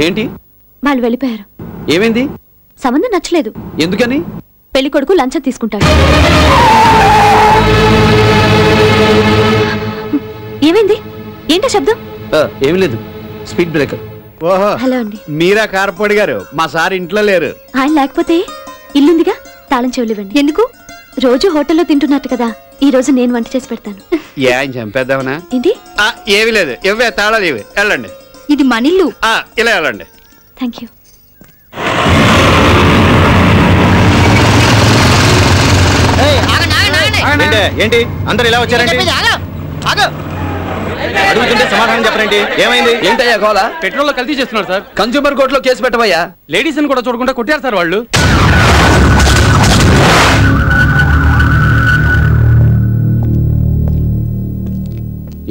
ఏంటి? వాళ్ళు వెళ్ళిపోయారు. ఏమైంది? సంబంధం నచ్చలేదు. ఎందుకని? పెళ్లి కొడుకు లంచం తీసుకుంటాడు. ఏమైంది? ఏంటో శబ్దం? ఏమీ లేదు, స్పీడ్ బ్రేకర్. ఓహో, హలో అండి. మీరా కారపొడి గారు? మా సార్ ఇంట్లో లేరు. ఆయన లేకపోతే ఇల్లుందిగా, తాళం చెవులు ఇవ్వండి. ఎందుకు? రోజు హోటల్లో తింటున్నట్టు కదా, ఈ రోజు నేను వంట చేసి పెడతాను. ఆయన చంపేద్దామనా? ఏంటి? ఏమీ లేదు, ఇవ్వే తాళాలు ఇవి. వెళ్ళండి. ఇది మనిల్లు. ఇలా వెళ్ళండి. Thank you. ఏంటి అందరు ఇలా వచ్చారండి? అడుగుతుంటే సమాధానం చెప్పరండి. ఏమైంది? ఏంటయ్యా గోలా? పెట్రోల్ లో కల్తీ చేస్తున్నారు సార్. కన్స్యూమర్ కోర్ట్ లో కేసు పెట్టవయ్యా. లేడీస్ ని కూడా చూడకుండా కొట్టారు సార్ వాళ్ళు.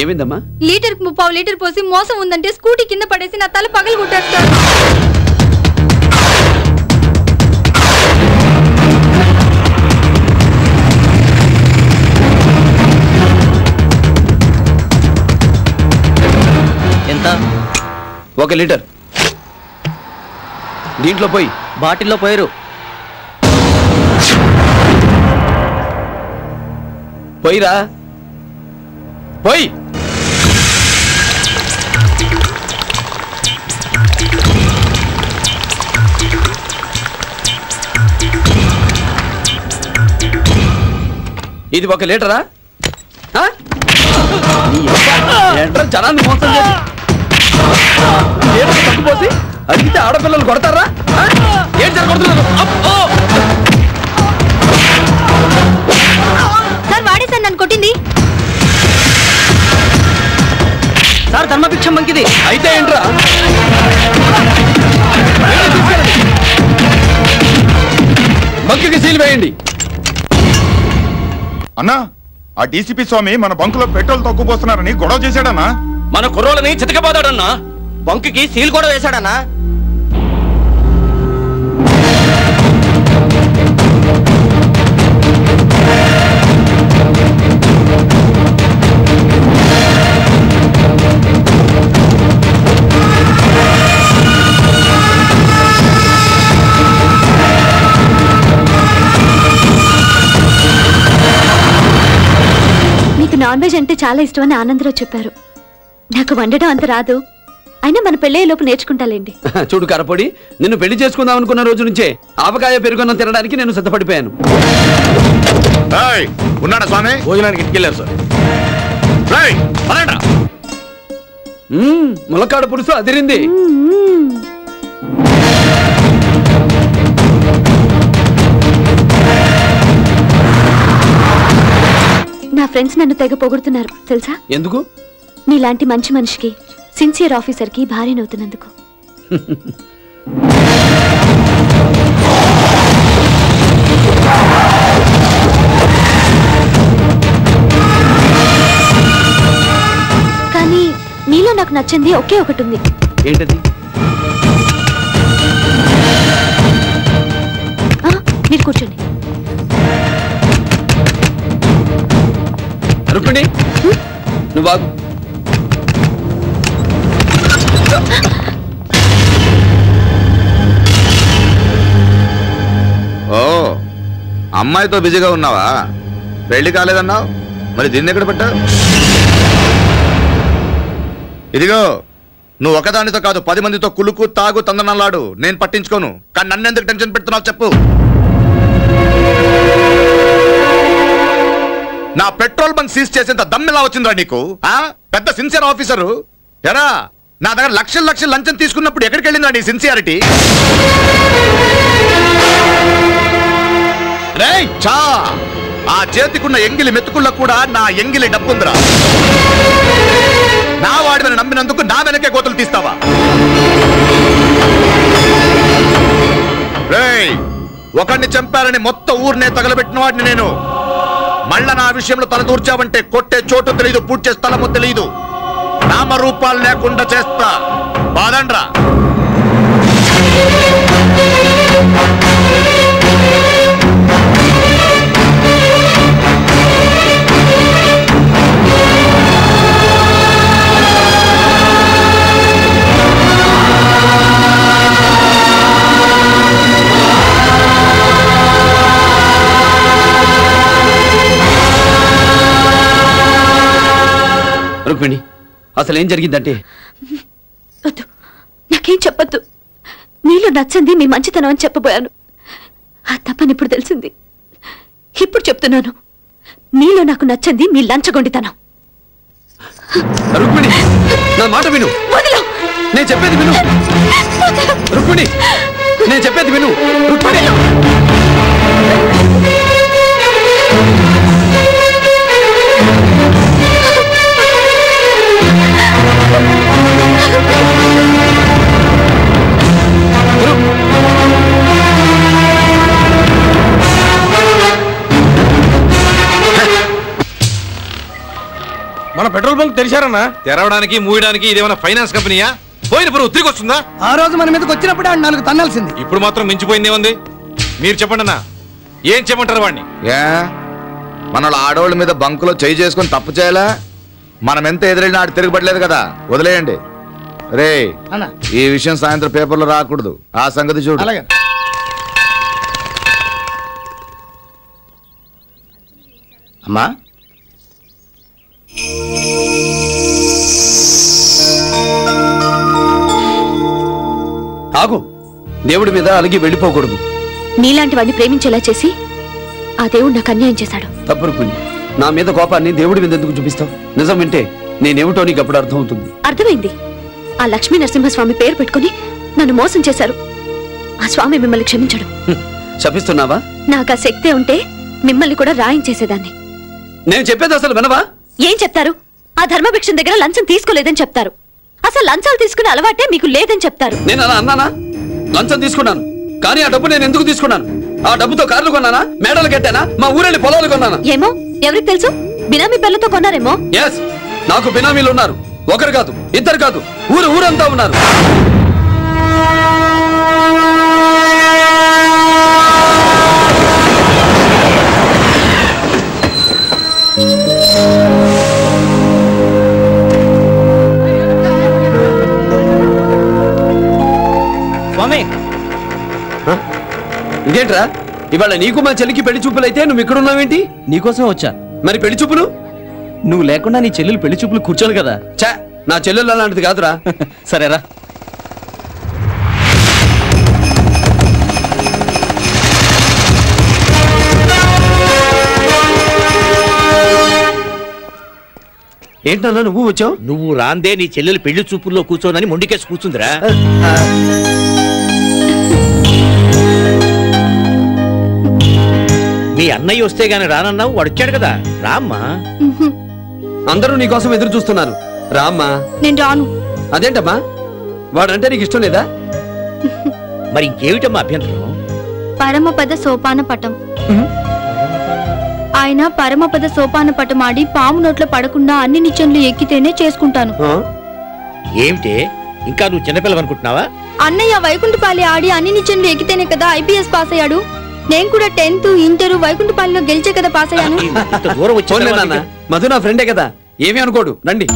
ఏమైందమ్మా? లీటర్ 30 లీటర్ పోసి మోసం ఉందంటే స్కూటీ కింద పడేసి నా తల పగలు కొట్టారు సార్. ఎంత? 1 లీటర్. దీంట్లో పోయి. బాటిల్లో పోయారు. పోయిరా, పోయి. ఇది 1 లీటరా? జనాన్ని మోసం చేసి తగ్గిపోసి అడిగితే ఆడపిల్లలు కొడతారా? ఏం జరగొడుతున్నారు? సార్ వాడే సార్ నన్ను కొట్టింది. సార్ ధర్మభిక్షం మంకిది. అయితే ఏంట్రా? బంకుకి సీల్ వేయండి. అన్నా, ఆ డీసీపీ స్వామి మన బంకులో పెట్రోల్ తక్కువ పోస్తున్నారని గొడవ చేశాడన్నా. మన కుర్రోళ్ళని చితకబోదాడన్నా. బంకుకి సీల్ కూడా వేశాడన్నా. మీకు నాన్ వెజ్ అంటే చాలా ఇష్టమని ఆనందరావు చెప్పారు. నాకు వండడం అంత రాదు, అయినా మన పెళ్ళయ్యే లోపు నేర్చుకుంటాలేండి. చూడు కరపొడి, నిన్ను పెళ్లి చేసుకుందాం అనుకున్న రోజు నుంచే ఆవకాయ పెరుగున్నం తినడానికి నేను సిద్ధపడిపోయాను. ఉన్నాడా స్వామి? భోజనానికి ఇంటికెళ్ళారు సార్. ములక్కాడ పులుసు అదిరింది. నా ఫ్రెండ్స్ నన్ను తెగ పొగుడుతున్నారు తెలుసా? ఎందుకు? నీలాంటి మంచి మనిషికి, సిన్సియర్ ఆఫీసర్ కి భార్యనవుతున్నందుకు. కానీ నీలో నాకు నచ్చింది ఒకే ఒకటి ఉంది. ఏంటది? మీరు కూర్చోండి. రుక్మిణి, నువ్వు బాగు. ఓ, అమ్మాయితో బిజీగా ఉన్నావా? పెళ్లి కాలేదన్నావు, మరి దీన్ని ఎక్కడ పెట్టావు? ఇదిగో, నువ్వు ఒకదానితో కాదు 10 మందితో కులుకు తాగు తందనలాడు, నేను పట్టించుకోను. కానీ నన్నెందుకు టెన్షన్ పెడుతున్నావు చెప్పు. నా పెట్రోల్ బంక్ సీజ్ చేసేంత దమ్మెలా వచ్చిందిరా నీకు? పెద్ద సిన్సియర్ ఆఫీసరు ఎరా, నా దగ్గర లక్షలు లక్షలు లంచం తీసుకున్నప్పుడు ఎక్కడికి వెళ్ళిందా నీ సిన్సియారిటీ? రేయ్ చా, ఆ చేతికున్న ఎంగిలి మెతుకుల్లో కూడా నా ఎంగిలి డబ్బుందిరా. నా వాడిని నమ్మినందుకు నా వెనకే కోతలు తీస్తావా? రేయ్, ఒకడిని చంపారని మొత్తం ఊరినే తగలబెట్టిన వాడిని నేను. మళ్ళా నా విషయంలో తలదూర్చావంటే కొట్టే చోటు తెలియదు, పూడ్చే స్థలము తెలియదు. నామరూపాలు లేకుండా చేస్తా. బాదండ్రా. అసలు ఏం జరిగిందంటే వద్దు, నాకేం చెప్పొద్దు. మీలో నచ్చింది మీ మంచితనం అని చెప్పబోయాను. ఆ తప్పని ఇప్పుడు తెలిసింది. ఇప్పుడు చెప్తున్నాను, మీలో నాకు నచ్చింది మీ లంచగొండితనం. రుక్మిణి, నా మాట విను. వదిలు. నేను చెప్పేది విను. రుక్మిణి, నేను చెప్పేది విను. రుక్మిణి, మన పెట్రోల్ బంక్ తెరిచారన్నా? తెరవడానికి మూయడానికి ఇదేమైనా ఫైనాన్స్ కంపెనీయా? పోయిన పరువు తిరిగి వస్తుందా? ఆ రోజు మన మీదకి వచ్చినప్పుడే 4 తన్నాల్సింది. ఇప్పుడు మాత్రం మించిపోయిందే ఉంది. మీరు చెప్పండి అన్నా, ఏం చెప్పంటారు వాడిని? మన ఆడవాళ్ళ మీద బంకులో చేయి చేసుకుని తప్పు చేయాలా? మనం ఎంత ఎదురైనా ఆడు తిరగబడలేదు కదా, వదిలేయండి. రే, ఈ విషయం సాయంత్రం పేపర్లో రాకూడదు. ఆ సంగతి చూడు. అలాగే. అమ్మా, ఆగు. దేవుడి మీద అలిగి వెళ్ళిపోకూడదు. నీలాంటి వాడిని ప్రేమించేలా చేసి ఆ దేవుడు నాకు అన్యాయం చేశాడు. తప్పు రుక్మిణి, నా మీద కోపాన్ని దేవుడి మీద ఎందుకు చూపిస్తావు? నిజం వింటే నేనేమిటో నీకు అప్పుడు అర్థం అవుతుంది. అర్థమైంది. ఆ లక్ష్మీ నరసింహస్వామి పేరు పెట్టుకుని నన్ను మోసం చేశారు. ఆ స్వామి మిమ్మల్ని క్షమించడు. శపిస్తున్నావా? నాకు ఆ శక్తే ఉంటే మిమ్మల్ని కూడా రాయించేసేదాన్ని. నేను చెప్పేది అసలు వినవా? ఏం చెప్తారు? ఆ ధర్మభిక్షం దగ్గర లంచం తీసుకోలేదని చెప్తారు. అసలు లంచాలు తీసుకునే అలవాటే మీకు లేదని చెప్తారు. నేను అలా అన్నానా? లంచం తీసుకున్నాను, కానీ ఆ డబ్బు నేను ఎందుకు తీసుకున్నాను? ఆ డబ్బుతో కార్లు కొన్నానా? మేడలు కట్టానా? మా ఊరెళ్ళి పొలాలు కొన్నానా? ఏమో, ఎవరికి తెలుసు? బినామీ పిల్లతో కొన్నారేమో. ఎస్, నాకు బినామీలు ఉన్నారు. ఒకరు కాదు, ఇద్దరు కాదు, ఊరంతా ఉన్నారు. స్వామి, ఇదేంట్రా ఇవాళ నీకు మా చెల్లికి పెళ్లి చూపులైతే నువ్వు ఇక్కడ ఉన్నావేంటి? నీకోసం వచ్చా. మరి పెళ్లి చూపులు? నువ్వు లేకుండా నీ చెల్లెలు పెళ్లి చూపులు కూర్చోను కదా. చా, నా చెల్లెలు అలాంటిది కాదురా. సరేరా. ఏంటన్నా నువ్వు వచ్చావు? నువ్వు రాందే నీ చెల్లెలు పెళ్లి చూపుల్లో కూర్చోనని మొండికేసి కూర్చుందిరా. మీ అన్నయ్య వస్తే గాని రానన్నావు, వాడు వచ్చాడు కదా, రామ్మా. అందరూ నీకోసం ఎదురు చూస్తున్నారు, రామ్మా. నేను రాను. అదేంటమ్మా, వాడంటే నీకు ఇష్టం లేదా? మరి ఇంకేమిటమ్మా అభ్యంతరం? పరమపద సోపాన పటం. ఆయన పరమపద సోపాన పటం ఆడి పాము నోట్లో పడకుండా అన్ని నిత్యంలు ఎక్కితేనే చేసుకుంటాను. ఏమిటే, ఇంకా నువ్వు చిన్నపిల్లలు అనుకుంటున్నావా? అన్నయ్య వైకుంఠపాలి ఆడి అన్ని నిత్యంలు ఎక్కితేనే కదా IPS పాస్ అయ్యాడు. నేను కూడా 10th ఇంటర్ వైకుంఠపాలిలో గెలిచే కదా పాస్ అయ్యాను. దూరం వచ్చి మధు నా ఫ్రెండే కదా, ఏమీ అనుకోడు. రండి.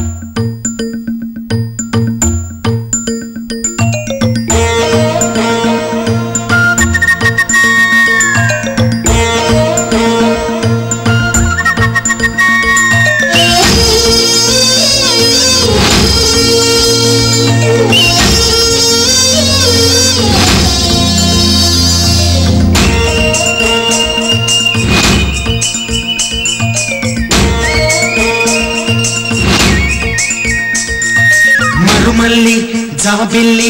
మరుమల్లి జాబిల్లి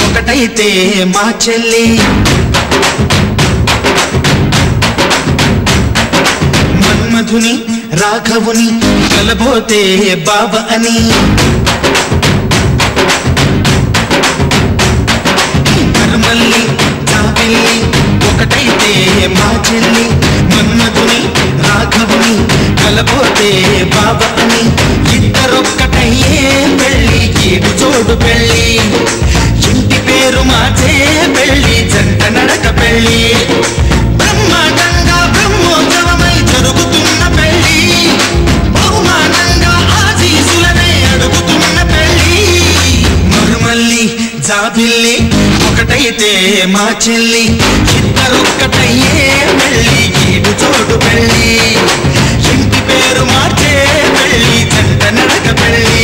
ఒకటైతే మా చెల్లి, మన్మధుని రాఘవుని కలబోతే బాబా అని. మరుమల్లి జాబిల్లి ఒకటైతే మా చెల్లి, మన్మధుని రాఘవుని కలబోతే బాబా అని. ఇద్దరొక్కటయ్యే పెళ్ళి, ఏడు చోడు పెళ్ళి, ఇంటి పేరు మార్చే పెళ్ళి, జంట నడక పెళ్ళి, బ్రహ్మాండంగా బ్రహ్మోత్సవమై జరుగుతున్న పెళ్ళి, బహుమానంగా ఆశీసులనే అడుగుతున్న పెళ్ళి. మరుమల్లి జాబిల్లి ఒకటైతే మా చెల్లి, ఇద్దరొక్కటయ్యే పెళ్ళి, ఏడు చోడు పెళ్ళి, ఇంటి పేరు పేరు మార్చే పెళ్ళి జంట నడక పెళ్ళి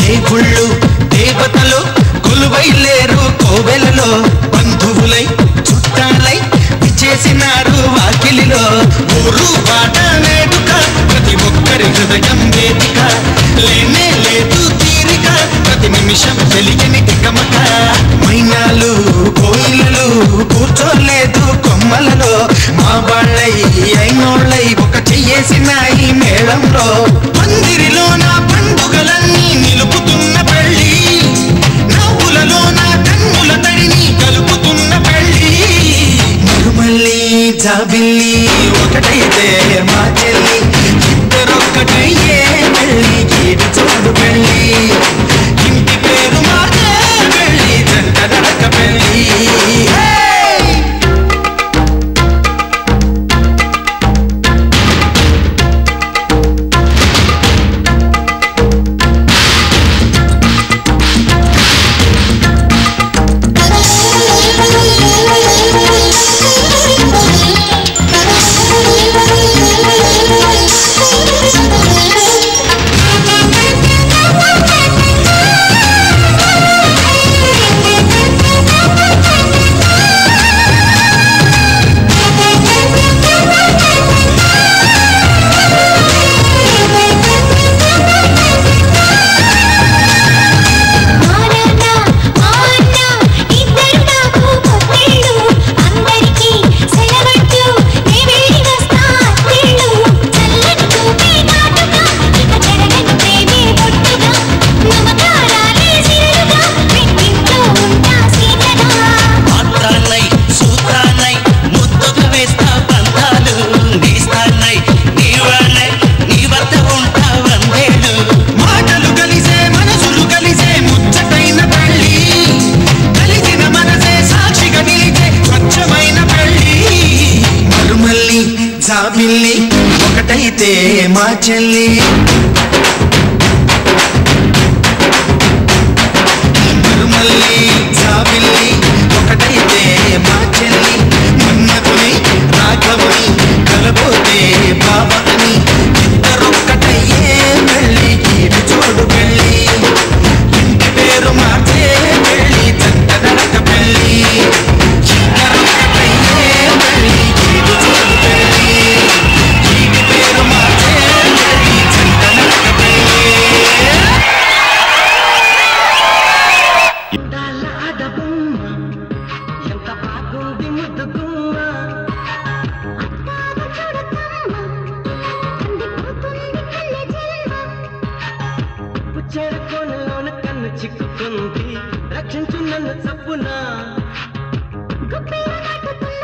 దేవుళ్ళు దేవతలు కొలువైలేరు కోవెలలో బంధువులై చుట్టాలై విచ్చేసినారు వాకిలిలో ఊరు బాట వేడుక ప్రతి ఒక్కరి హృదయం వేదిక లేనే లేదు తీరిక ప్రతి నిమిషం తెలియని తికమక మైనాలు కోయిలలు కూర్చోలేదు కొమ్మలలో మా వాళ్ళై అయినోళ్ళై ఒక చెయ్యేసినాయి మేళంలో పందిరిలో నా పండుగలన్నీ నిలుపుతున్న పెళ్ళి నవ్వులలో నా కన్నుల తడిని కలుపుతున్న పెళ్ళి మరుమల్లి జాబిల్లి ఒకటైతే మా చెల్లి ఇద్దరొక్కటయ్యే పెళ్ళి కీడు చూడు పెళ్ళి ఇంటి పేరు మార్చే పెళ్ళి జంట నడక పెళ్ళి జాబిల్లి ఒకటైతే మా చెల్లి మరుమల్లి జాబిల్లి ఒకటైతే మా చెల్లి మన్నతుని రాఘవుని కలబోతే బావ అని ఇద్దరొక్కటయ్యే పెళ్ళి కీడు చూడు పెళ్ళి ఇంటి పేరు మార్చే పెళ్ళి జంట నడక పెళ్ళి ఇద్దరొక్కటయ్యే పెళ్ళి కీడు చూడు పెళ్ళి ఇంటి పేరు మార్చే పెళ్ళి జంట నడక పెళ్ళి చెరకొనలోన కన్ను చిక్కుకుంది రక్షించు నన్ను చప్పున గుప్పిలో నాటుతున్న